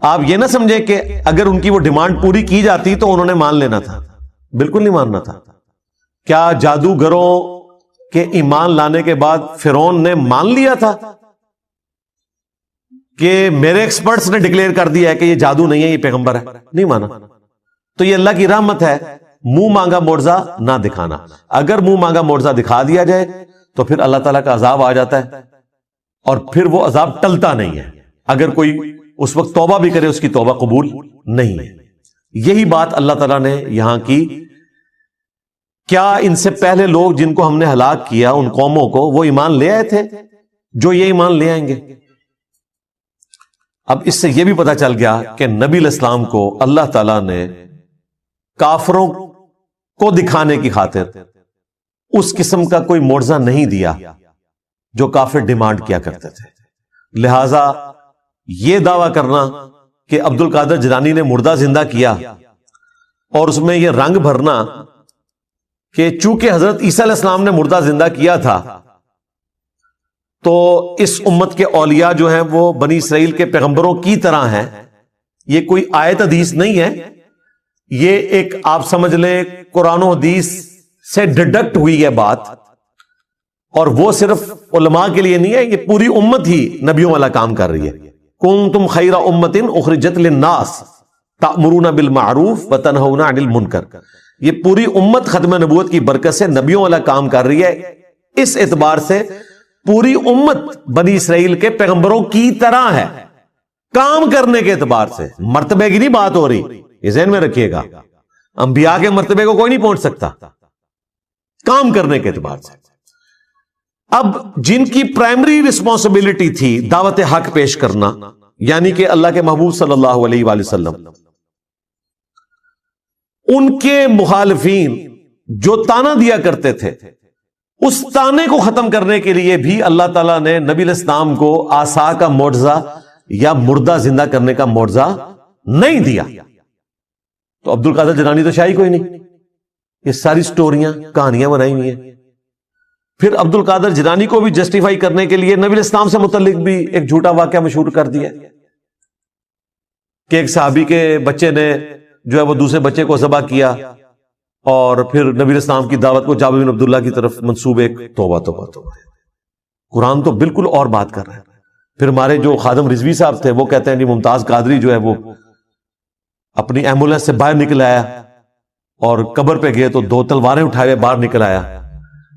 آپ یہ نہ سمجھے کہ اگر ان کی وہ ڈیمانڈ پوری کی جاتی تو انہوں نے مان لینا تھا, بالکل نہیں ماننا تھا. کیا جادوگروں کے ایمان لانے کے بعد فرعون نے مان لیا تھا کہ میرے ایکسپرٹس نے ڈکلیئر کر دیا ہے کہ یہ جادو نہیں ہے, یہ پیغمبر ہے؟ نہیں مانا. تو یہ اللہ کی رحمت ہے, منہ مانگا معجزہ نہ دکھانا. اگر منہ مانگا معجزہ دکھا دیا جائے تو پھر اللہ تعالیٰ کا عذاب آ جاتا ہے اور پھر وہ عذاب ٹلتا نہیں ہے. اگر کوئی اس وقت توبہ بھی کرے اس کی توبہ قبول نہیں ہے. یہی بات اللہ تعالیٰ نے یہاں کی. کیا ان سے پہلے لوگ جن کو ہم نے ہلاک کیا ان قوموں کو وہ ایمان لے آئے تھے جو یہ ایمان لے آئیں گے؟ اب اس سے یہ بھی پتا چل گیا کہ نبی علیہ السلام کو اللہ تعالیٰ نے کافروں کو دکھانے کی خاطر اس قسم کا کوئی معجزہ نہیں دیا جو کافر ڈیمانڈ کیا کرتے تھے. لہذا یہ دعویٰ کرنا کہ عبد القادر جیلانی نے مردہ زندہ کیا اور اس میں یہ رنگ بھرنا کہ چونکہ حضرت عیسیٰ علیہ السلام نے مردہ زندہ کیا تھا تو اس امت کے اولیاء جو ہیں وہ بنی اسرائیل کے پیغمبروں کی طرح ہیں, یہ کوئی آیت حدیث نہیں ہے. یہ ایک آپ سمجھ لیں قرآن و حدیث سے ڈڈکٹ ہوئی ہے بات, اور وہ صرف علماء کے لیے نہیں ہے, یہ پوری امت ہی نبیوں والا کام کر رہی ہے. کنتم خیر امت اخرجت للناس تأمرون بالمعروف وتنہون عن المنکر. یہ پوری امت ختم نبوت کی برکت سے نبیوں والا کام کر رہی ہے. اس اعتبار سے پوری امت بنی اسرائیل کے پیغمبروں کی طرح ہے کام کرنے کے اعتبار سے. مرتبے کی نہیں بات ہو رہی, یہ ذہن میں رکھیے گا. انبیاء کے مرتبے کو کوئی نہیں پہنچ سکتا کام کرنے کے اعتبار سے. اب جن کی پرائمری رسپانسبلٹی تھی دعوت حق پیش کرنا, یعنی کہ اللہ کے محبوب صلی اللہ علیہ وآلہ وسلم, ان کے مخالفین جو تانا دیا کرتے تھے اس تانے کو ختم کرنے کے لیے بھی اللہ تعالیٰ نے نبی علیہ السلام کو عصا کا معجزہ یا مردہ زندہ کرنے کا معجزہ نہیں دیا. تو عبد القادر جیلانی تو شاہی کوئی نہیں, یہ ساری سٹوریاں کہانیاں بنائی ہوئی ہیں. پھر عبد القادر جیلانی کو بھی جسٹیفائی کرنے کے لیے نبی علیہ السلام سے متعلق بھی ایک جھوٹا واقعہ مشہور کر دیا کہ ایک صحابی کے بچے نے جو ہے وہ دوسرے بچے کو ذبح کیا اور پھر نبی علیہ السلام کی دعوت کو جابر بن عبداللہ کی طرف منسوب. ایک توبہ توبہ توبہ, قرآن تو بالکل اور بات کر رہا ہے. پھر ہمارے جو خادم رضوی صاحب تھے وہ کہتے ہیں کہ ممتاز قادری جو ہے وہ اپنی ایمبولینس سے باہر نکل آیا اور قبر پہ گئے تو 2 تلواریں اٹھائے باہر نکل آیا,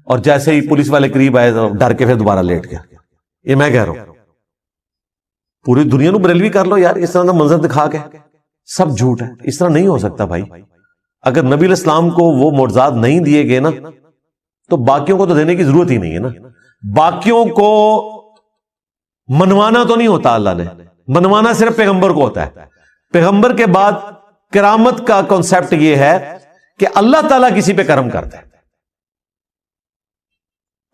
اور جیسے ہی پولیس والے قریب آئے تو ڈر کے پھر دوبارہ لیٹ گیا. یہ میں کہہ رہا ہوں پوری دنیا نو بریلوی کر لو یار, اس طرح کا منظر دکھا کے. سب جھوٹ ہے, اس طرح نہیں ہو سکتا بھائی. اگر نبی علیہ السلام کو وہ معجزات نہیں دیے گئے نا تو باقیوں کو تو دینے کی ضرورت ہی نہیں ہے نا. باقیوں کو منوانا تو نہیں ہوتا, اللہ نے منوانا صرف پیغمبر کو ہوتا ہے. پیغمبر کے بعد کرامت کا کانسیپٹ یہ ہے کہ اللہ تعالیٰ کسی پہ کرم کرتا ہے.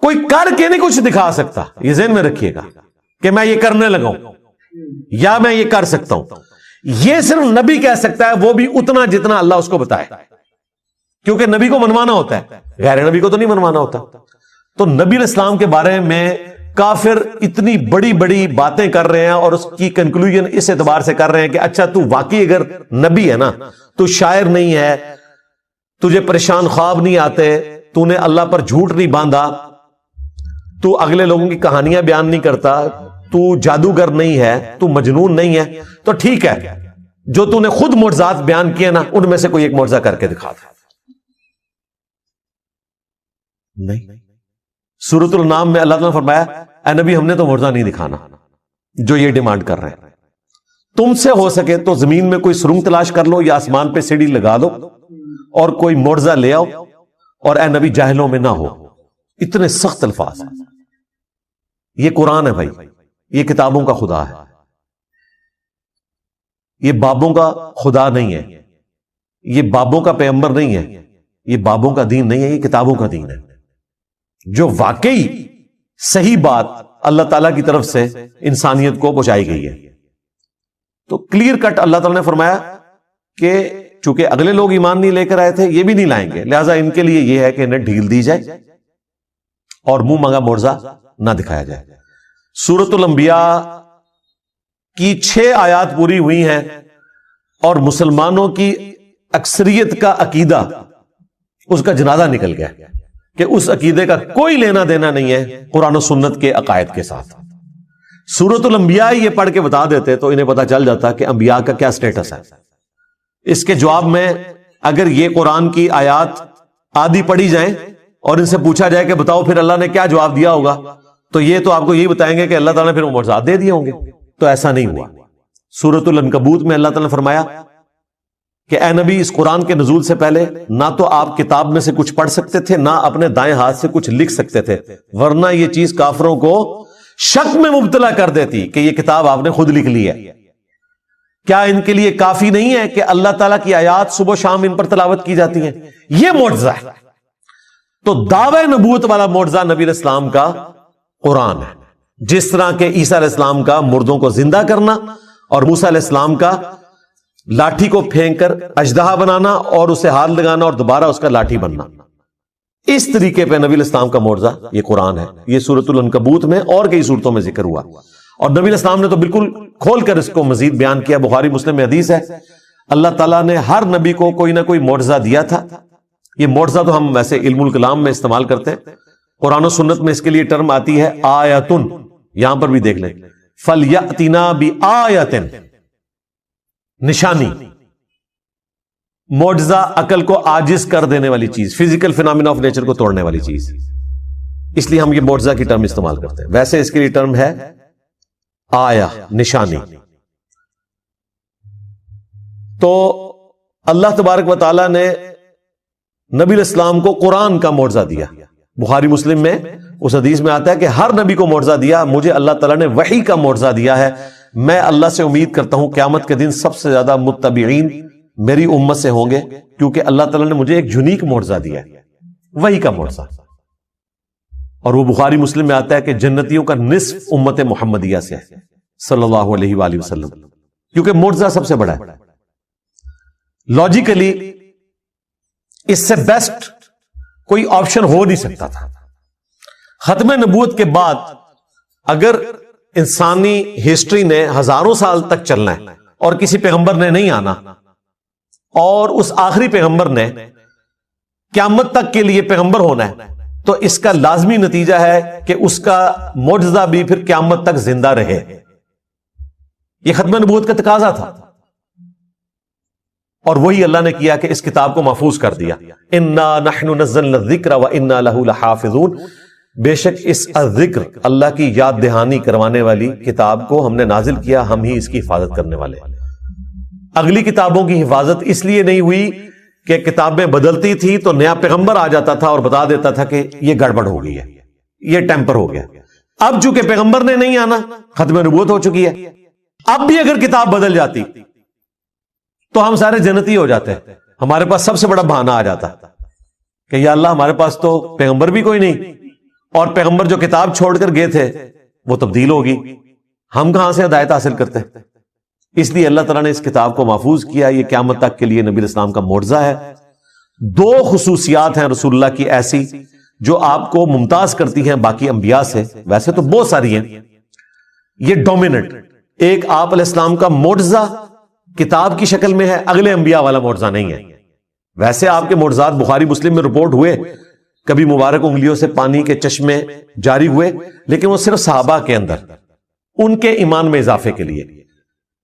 کوئی کر کے نہیں کچھ دکھا سکتا, یہ ذہن میں رکھیے گا کہ میں یہ کرنے لگا ہوں یا میں یہ کر سکتا ہوں. یہ صرف نبی کہہ سکتا ہے, وہ بھی اتنا جتنا اللہ اس کو بتائے, کیونکہ نبی کو منوانا ہوتا ہے, غیر نبی کو تو نہیں منوانا ہوتا. تو نبی علیہ السلام کے بارے میں کافر اتنی بڑی بڑی باتیں کر رہے ہیں اور اس کی کنکلوژن اس اعتبار سے کر رہے ہیں کہ اچھا تو واقعی اگر نبی ہے نا, تو شاعر نہیں ہے, تجھے پریشان خواب نہیں آتے, تو نے اللہ پر جھوٹ نہیں باندھا, تو اگلے لوگوں کی کہانیاں بیان نہیں کرتا, تو جادوگر نہیں ہے, تو مجنون نہیں ہے, تو ٹھیک ہے جو تو نے خود معجزات بیان کیے نا ان میں سے کوئی ایک معجزہ کر کے دکھا دے. نہیں, سورۃ النام میں اللہ تعالیٰ نے فرمایا اے نبی ہم نے تو معجزہ نہیں دکھانا جو یہ ڈیمانڈ کر رہے ہیں. تم سے ہو سکے تو زمین میں کوئی سرنگ تلاش کر لو یا آسمان پہ سیڑھی لگا دو اور کوئی معجزہ لے آؤ, اور اے نبی جاہلوں میں نہ ہو. اتنے سخت الفاظ ہیں. یہ قرآن ہے بھائی, یہ کتابوں کا خدا ہے, یہ بابوں کا خدا نہیں ہے. یہ بابوں کا پیغمبر نہیں ہے، یہ بابوں کا دین نہیں ہے، یہ کتابوں کا دین ہے، جو واقعی صحیح بات اللہ تعالیٰ کی طرف سے انسانیت کو پہنچائی گئی ہے۔ تو کلیئر کٹ اللہ تعالیٰ نے فرمایا کہ چونکہ اگلے لوگ ایمان نہیں لے کر آئے تھے، یہ بھی نہیں لائیں گے، لہٰذا ان کے لیے یہ ہے کہ انہیں ڈھیل دی جائے اور منہ مانگا معجزہ نہ دکھایا جائے۔ سورۃ الانبیاء کی 6 آیات پوری ہوئی ہیں اور مسلمانوں کی اکثریت کا عقیدہ اس کا جنازہ نکل گیا کہ اس عقیدے کا کوئی لینا دینا نہیں ہے قرآن و سنت کے عقائد کے ساتھ۔ سورۃ الانبیاء یہ پڑھ کے بتا دیتے تو انہیں پتا چل جاتا کہ انبیاء کا کیا سٹیٹس ہے۔ اس کے جواب میں اگر یہ قرآن کی آیات آدھی پڑھی جائیں اور ان سے پوچھا جائے کہ بتاؤ پھر اللہ نے کیا جواب دیا ہوگا، تو یہ تو آپ کو یہی بتائیں گے کہ اللہ تعالیٰ نے پھر معجزات دے دیے ہوں گے، تو ایسا نہیں ہوا۔ سورۃ العنکبوت میں اللہ تعالیٰ نے فرمایا کہ اے نبی، اس قرآن کے نزول سے پہلے نہ تو آپ کتاب میں سے کچھ پڑھ سکتے تھے، نہ اپنے دائیں ہاتھ سے کچھ لکھ سکتے تھے، ورنہ یہ چیز کافروں کو شک میں مبتلا کر دیتی کہ یہ کتاب آپ نے خود لکھ لی ہے۔ کیا ان کے لیے کافی نہیں ہے کہ اللہ تعالیٰ کی آیات صبح و شام ان پر تلاوت کی جاتی ہیں؟ یہ معجزہ ہے۔ تو دعوی نبوت والا معجزہ نبی علیہ السلام کا قرآن ہے، جس طرح کہ عیسیٰ علیہ السلام کا مردوں کو زندہ کرنا اور موسیٰ علیہ السلام کا لاٹھی کو پھینک کر اژدہا بنانا اور اسے ہاتھ لگانا اور دوبارہ اس کا لاٹھی بننا، اس طریقے پہ نبی علیہ السلام کا معجزہ یہ قرآن ہے۔ یہ سورۃ العنکبوت میں اور کئی صورتوں میں ذکر ہوا، اور نبی علیہ السلام نے تو بالکل کھول کر اس کو مزید بیان کیا۔ بخاری مسلم میں حدیث ہے، اللہ تعالیٰ نے ہر نبی کو کوئی نہ کوئی معجزہ دیا تھا۔ یہ معجزہ تو ہم ویسے علم الکلام میں استعمال کرتے ہیں، قرآن و سنت میں اس کے لیے ٹرم آتی ہے آیتن، یہاں پر بھی دیکھ لیں، فَلْيَأْتِنَا بِآیَةٍ، نشانی۔ معجزہ عقل کو عاجز کر دینے والی چیز، فزیکل فینامنا آف نیچر کو توڑنے والی چیز، اس لیے ہم یہ معجزہ کی ٹرم استعمال کرتے ہیں۔ ویسے اس کے لیے ٹرم ہے آیا، نشانی۔ تو اللہ تبارک و تعالی نے نبی علیہ السلام کو قرآن کا معجزہ دیا۔ بخاری مسلم میں اس حدیث میں آتا ہے کہ ہر نبی کو معجزہ دیا، مجھے اللہ تعالیٰ نے وحی کا معجزہ دیا ہے۔ میں اللہ سے امید کرتا ہوں قیامت کے دن سب سے زیادہ متبعین میری امت سے ہوں گے، کیونکہ اللہ تعالیٰ نے مجھے ایک یونیک معجزہ دیا ہے، وحی کا معجزہ۔ اور وہ بخاری مسلم میں آتا ہے کہ جنتیوں کا نصف امت محمدیہ سے ہے صلی اللہ علیہ وآلہ وسلم، کیونکہ معجزہ سب سے بڑا ہے۔ لاجیکلی اس سے بیسٹ کوئی آپشن ہو نہیں سکتا تھا۔ ختم نبوت کے بعد اگر انسانی ہسٹری نے ہزاروں سال تک چلنا ہے اور کسی پیغمبر نے نہیں آنا، اور اس آخری پیغمبر نے قیامت تک کے لیے پیغمبر ہونا ہے، تو اس کا لازمی نتیجہ ہے کہ اس کا معجزہ بھی پھر قیامت تک زندہ رہے۔ یہ ختم نبوت کا تقاضا تھا، اور وہی اللہ نے کیا کہ اس کتاب کو محفوظ کر دیا۔ انا نحن نزلنا الذکر وانا لہ لحافظون، بے شک اس ذکر اللہ کی یاد دہانی کروانے والی کتاب کو ہم نے نازل کیا، ہم ہی اس کی حفاظت کرنے والے۔ اگلی کتابوں کی حفاظت اس لیے نہیں ہوئی کہ کتابیں بدلتی تھی تو نیا پیغمبر آ جاتا تھا اور بتا دیتا تھا کہ یہ گڑبڑ ہو گئی ہے، یہ ٹیمپر ہو گیا۔ اب چونکہ پیغمبر نے نہیں آنا، ختم نبوت ہو چکی ہے، اب بھی اگر کتاب بدل جاتی تو ہم سارے جنتی ہو جاتے، ہمارے پاس سب سے بڑا بہانہ آ جاتا کہ یا اللہ ہمارے پاس تو پیغمبر بھی کوئی نہیں، اور پیغمبر جو کتاب چھوڑ کر گئے تھے وہ تبدیل ہوگی، ہم کہاں سے ہدایت حاصل کرتے۔ اس لیے اللہ تعالیٰ نے اس کتاب کو محفوظ کیا۔ یہ قیامت تک کے لیے نبی علیہ السلام کا معجزہ ہے۔ دو خصوصیات ہیں رسول اللہ کی ایسی جو آپ کو ممتاز کرتی ہیں باقی انبیاء سے، ویسے تو بہت ساری ہیں، یہ ڈومیننٹ۔ ایک آپ علیہ السلام کا معجزہ کتاب کی شکل میں ہے، اگلے انبیاء والا معجزہ نہیں ہے۔ ویسے آپ کے معجزات بخاری مسلم میں رپورٹ ہوئے، کبھی مبارک انگلیوں سے پانی کے چشمے جاری ہوئے، لیکن وہ صرف صحابہ کے اندر، ان کے ایمان میں اضافے کے لیے۔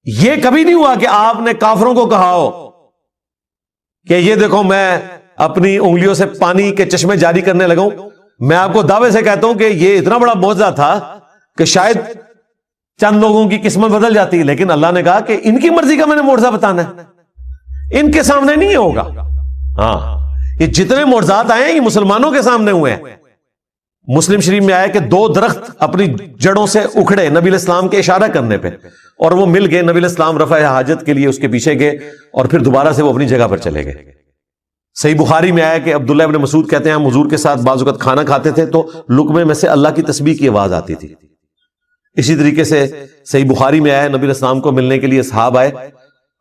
یہ کبھی نہیں ہوا کہ آپ نے کافروں کو کہا ہو کہ یہ دیکھو میں اپنی انگلیوں سے پانی کے چشمے جاری کرنے لگا ہوں۔ میں آپ کو دعوے سے کہتا ہوں کہ یہ اتنا بڑا معجزہ تھا کہ شاید چند لوگوں کی قسمت بدل جاتی، لیکن اللہ نے کہا کہ ان کی مرضی کا میں نے معجزہ بتانا ہے، ان کے سامنے نہیں ہوگا۔ ہاں، یہ جتنے معجزات آئے ہیں یہ مسلمانوں کے سامنے ہوئے ہیں۔ مسلم شریف میں آیا کہ 2 درخت اپنی جڑوں سے اکھڑے نبی علیہ السلام کے اشارہ کرنے پہ، اور وہ مل گئے، نبی علیہ السلام رفع حاجت کے لیے اس کے پیچھے گئے اور پھر دوبارہ سے وہ اپنی جگہ پر چلے گئے۔ صحیح بخاری میں آیا کہ عبداللہ ابن مسعود کہتے ہیں ہم حضور کے ساتھ بعض اوقات کھانا کھاتے تھے تو لقمے میں سے اللہ کی تسبیح کی آواز آتی تھی۔ اسی طریقے سے صحیح بخاری میں آیا نبی علیہ السلام کو ملنے کے لیے اصحاب آئے،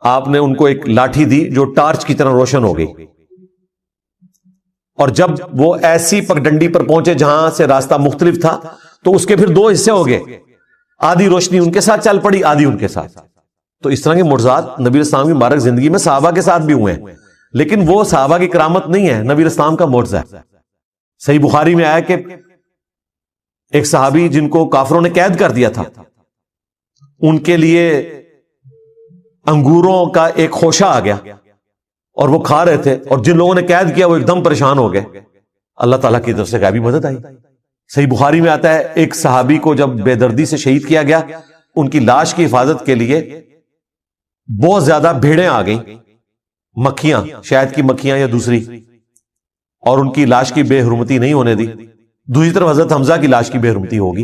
آپ نے ان کو ایک لاٹھی دی جو ٹارچ کی طرح روشن ہو گئی، اور جب وہ ایسی پگڈنڈی پر پہنچے جہاں سے راستہ مختلف تھا تو اس کے پھر دو حصے ہو گئے، آدھی روشنی ان کے ساتھ چل پڑی، آدھی ان کے ساتھ۔ تو اس طرح کے معجزات نبی علیہ السلام کی مبارک زندگی میں صحابہ کے ساتھ بھی ہوئے ہیں، لیکن وہ صحابہ کی کرامت نہیں ہے، نبی علیہ السلام کا معجزہ ہے۔ صحیح بخاری میں آیا کہ ایک صحابی جن کو کافروں نے قید کر دیا تھا، ان کے لیے انگوروں کا ایک خوشہ آ گیا اور وہ کھا رہے تھے، اور جن لوگوں نے قید کیا وہ ایک دم پریشان ہو گئے، اللہ تعالیٰ کی طرف سے غیبی مدد آئی۔ صحیح بخاری میں آتا ہے ایک صحابی کو جب بے دردی سے شہید کیا گیا، ان کی لاش کی حفاظت کے لیے بہت زیادہ بھیڑیں آ گئیں، مکھیاں، شہد کی مکھیاں یا دوسری، اور ان کی لاش کی بے حرمتی نہیں ہونے دی۔ دوسری طرف حضرت حمزہ کی لاش کی بے حرمتی ہوگی۔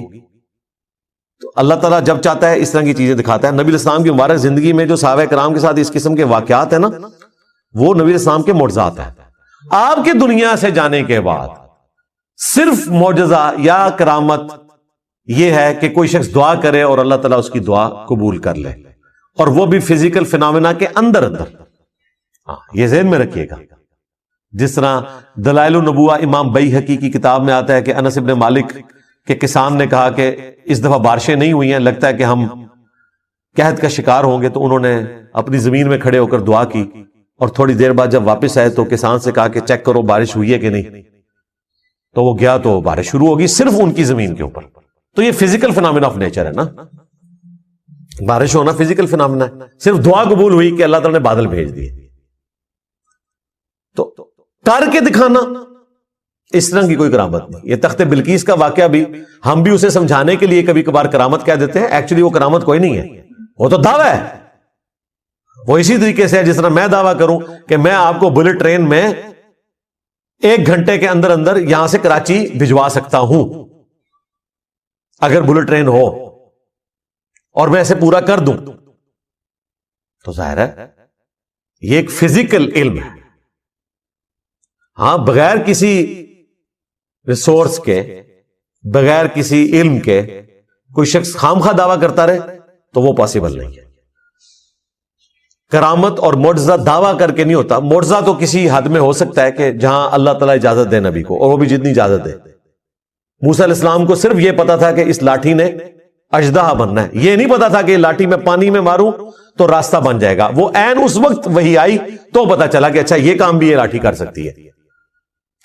تو اللہ تعالیٰ جب چاہتا ہے اس طرح کی چیزیں دکھاتا ہے۔ نبی علیہ السلام کی مبارک زندگی میں جو صحابہ کرام کے ساتھ اس قسم کے واقعات ہیں نا، وہ نبی علیہ السلام کے معجزات ہیں۔ آپ کے دنیا سے جانے کے بعد صرف معجزہ یا کرامت یہ ہے کہ کوئی شخص دعا کرے اور اللہ تعالیٰ اس کی دعا قبول کر لے، اور وہ بھی فزیکل فینومینا کے اندر یہ ذہن میں رکھیے گا۔ جس طرح دلائل النبوہ امام بیہقی کی کتاب میں آتا ہے کہ انس ابن مالک کے کسان نے کہا کہ اس دفعہ بارشیں نہیں ہوئی ہیں، لگتا ہے کہ ہم قحط کا شکار ہوں گے، تو انہوں نے اپنی زمین میں کھڑے ہو کر دعا کی، اور تھوڑی دیر بعد جب واپس آئے تو کسان سے کہا کہ چیک کرو بارش ہوئی ہے کہ نہیں، تو وہ گیا تو بارش شروع ہوگی صرف ان کی زمین کے اوپر۔ تو یہ فزیکل فینومینا آف نیچر ہے نا، بارش ہونا فزیکل فینومینا ہے، صرف دعا قبول ہوئی کہ اللہ تعالیٰ نے بادل بھیج دیے۔ تو کر کے دکھانا اس طرح کی کوئی کرامت نہیں۔ یہ تخت بلقیس کا واقعہ بھی ہم بھی اسے سمجھانے کے لیے کبھی کبھار کرامت کہہ دیتے ہیں، ایکچولی وہ کرامت کوئی نہیں ہے، وہ تو دعویٰ ہے۔ وہ اسی طریقے سے ہے جس طرح میں دعویٰ کروں کہ میں آپ کو بلٹ ٹرین میں 1 گھنٹے کے اندر اندر یہاں سے کراچی بھجوا سکتا ہوں اگر بلٹ ٹرین ہو، اور میں اسے پورا کر دوں، تو ظاہر ہے یہ ایک فزیکل علم ہے۔ ہاں، بغیر کسی ریسورس کے، بغیر کسی علم کے کوئی شخص خامخواہ دعویٰ کرتا رہے تو وہ پاسبل نہیں ہے۔ کرامت اور معجزہ دعویٰ کر کے نہیں ہوتا۔ معجزہ تو کسی حد میں ہو سکتا ہے کہ جہاں اللہ تعالیٰ اجازت دے نبی کو، اور وہ بھی جتنی اجازت دے۔ موسیٰ علیہ السلام کو صرف یہ پتا تھا کہ اس لاٹھی نے اژدہا بننا ہے، یہ نہیں پتا تھا کہ لاٹھی میں پانی میں ماروں تو راستہ بن جائے گا۔ وہ عین اس وقت وہی آئی تو پتا چلا کہ اچھا یہ کام بھی یہ لاٹھی کر سکتی ہے۔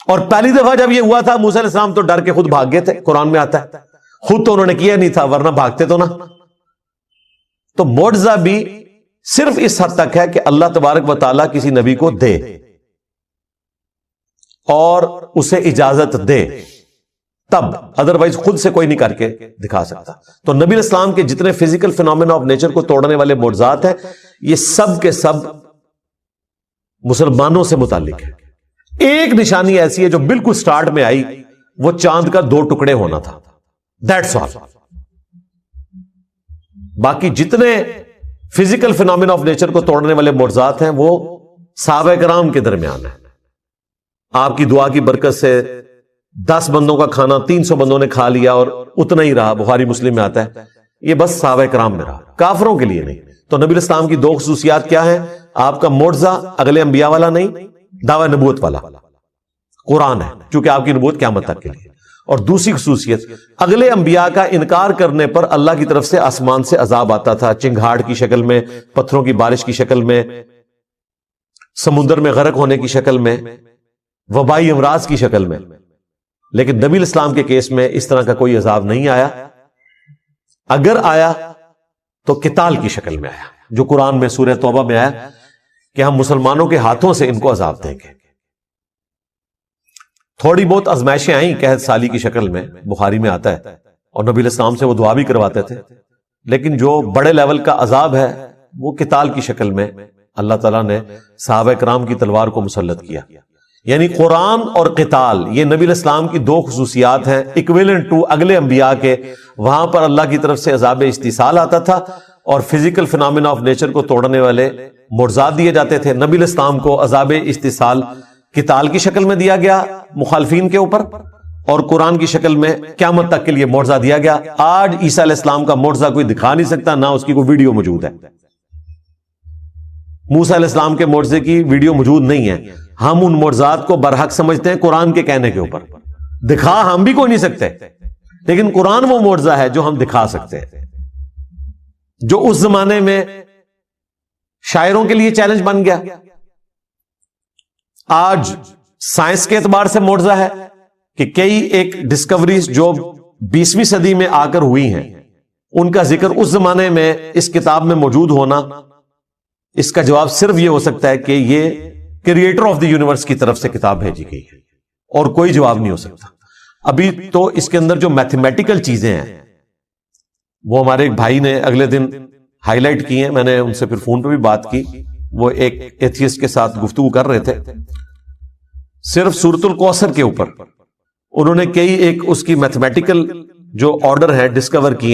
اور پہلی دفعہ جب یہ ہوا تھا موسیٰ علیہ السلام تو ڈر کے خود بھاگ گئے تھے، قرآن میں آتا ہے، خود تو انہوں نے کیا نہیں تھا ورنہ بھاگتے تو نہ۔ تو معجزہ بھی صرف اس حد تک ہے کہ اللہ تبارک و تعالیٰ کسی نبی کو دے اور اسے اجازت دے، تب، ادروائز خود سے کوئی نہیں کر کے دکھا سکتا۔ تو نبی علیہ السلام کے جتنے فزیکل فینومینا آف نیچر کو توڑنے والے معجزات ہیں، یہ سب کے سب مسلمانوں سے متعلق ہے۔ ایک نشانی ایسی ہے جو بالکل سٹارٹ میں آئی، وہ چاند کا 2 ٹکڑے ہونا تھا، دیٹس آل۔ باقی جتنے فزیکل فینومینا آف نیچر کو توڑنے والے معجزات ہیں وہ صحابہ کرام کے درمیان ہیں۔ آپ کی دعا کی برکت سے 10 بندوں کا کھانا 300 بندوں نے کھا لیا اور اتنا ہی رہا، بخاری مسلم میں آتا ہے۔ یہ بس صحابہ کرام میں رہا، کافروں کے لیے نہیں۔ تو نبی علیہ السلام کی 2 خصوصیات کیا ہیں؟ آپ کا معجزہ اگلے انبیاء والا نہیں، دعوی نبوت والا قرآن ہے، چونکہ آپ کی نبوت قیامت تک کے لیے۔ اور دوسری خصوصیت، اگلے انبیاء کا انکار کرنے پر اللہ کی طرف سے آسمان سے عذاب آتا تھا، چنگھاڑ کی شکل میں، پتھروں کی بارش کی شکل میں، سمندر میں غرق ہونے کی شکل میں، وبائی امراض کی شکل میں۔ لیکن نبی علیہ السلام کے کیس میں اس طرح کا کوئی عذاب نہیں آیا۔ اگر آیا تو قتال کی شکل میں آیا، جو قرآن میں سورہ توبہ میں آیا کہ ہم مسلمانوں کے ہاتھوں سے ان کو عذاب دیں گے۔ تھوڑی بہت آزمائشیں آئیں قحط سالی کی شکل میں، بخاری میں آتا ہے، اور نبی علیہ السلام سے وہ دعا بھی کرواتے تھے، لیکن جو بڑے لیول کا عذاب ہے وہ قتال کی شکل میں اللہ تعالیٰ نے صحابہ کرام کی تلوار کو مسلط کیا۔ یعنی قرآن اور قتال، یہ نبی علیہ السلام کی 2 خصوصیات ہیں ایکویلنٹ ٹو اگلے انبیاء کے۔ وہاں پر اللہ کی طرف سے عذاب استیصال آتا تھا، اور فزیکل فنامنا آف نیچر کو توڑنے والے معجزات دیے جاتے تھے. نبی علیہ السلام کو عذاب استحصال قتال کی شکل میں دیا گیا مخالفین کے اوپر, اور قرآن کی شکل میں قیامت تک کے لیے معجزہ دیا گیا. آج عیسیٰ علیہ السلام کا معجزہ کوئی دکھا نہیں سکتا, نہ اس کی کوئی ویڈیو موجود ہے. موسیٰ علیہ السلام کے معجزے کی ویڈیو موجود نہیں ہے. ہم ان معجزات کو برحق سمجھتے ہیں قرآن کے کہنے کے اوپر. دکھا ہم بھی کوئی نہیں سکتے, لیکن قرآن وہ معجزہ ہے جو ہم دکھا سکتے ہیں, جو اس زمانے میں شاعروں کے لیے چیلنج بن گیا. آج سائنس کے اعتبار سے معجزہ ہے کہ کئی ایک ڈسکوریز جو 20ویں صدی میں آ کر ہوئی ہیں, ان کا ذکر اس زمانے میں اس کتاب میں موجود ہونا, اس کا جواب صرف یہ ہو سکتا ہے کہ یہ کریٹر آف دی یونیورس کی طرف سے کتاب بھیجی گئی ہے, اور کوئی جواب نہیں ہو سکتا. ابھی تو اس کے اندر جو میتھمیٹیکل چیزیں ہیں وہ ہمارے ایک بھائی نے اگلے دن ہائی لائٹ کی ہیں, میں نے ان سے پھر فون پہ بھی بات کی. وہ ایک ایتھیسٹ کے ساتھ گفتگو کر رہے تھے, صرف سورۃ الکوثر کے اوپر انہوں نے کئی ایک اس کی میتھمیٹیکل جو آرڈر ہے ڈسکور کیے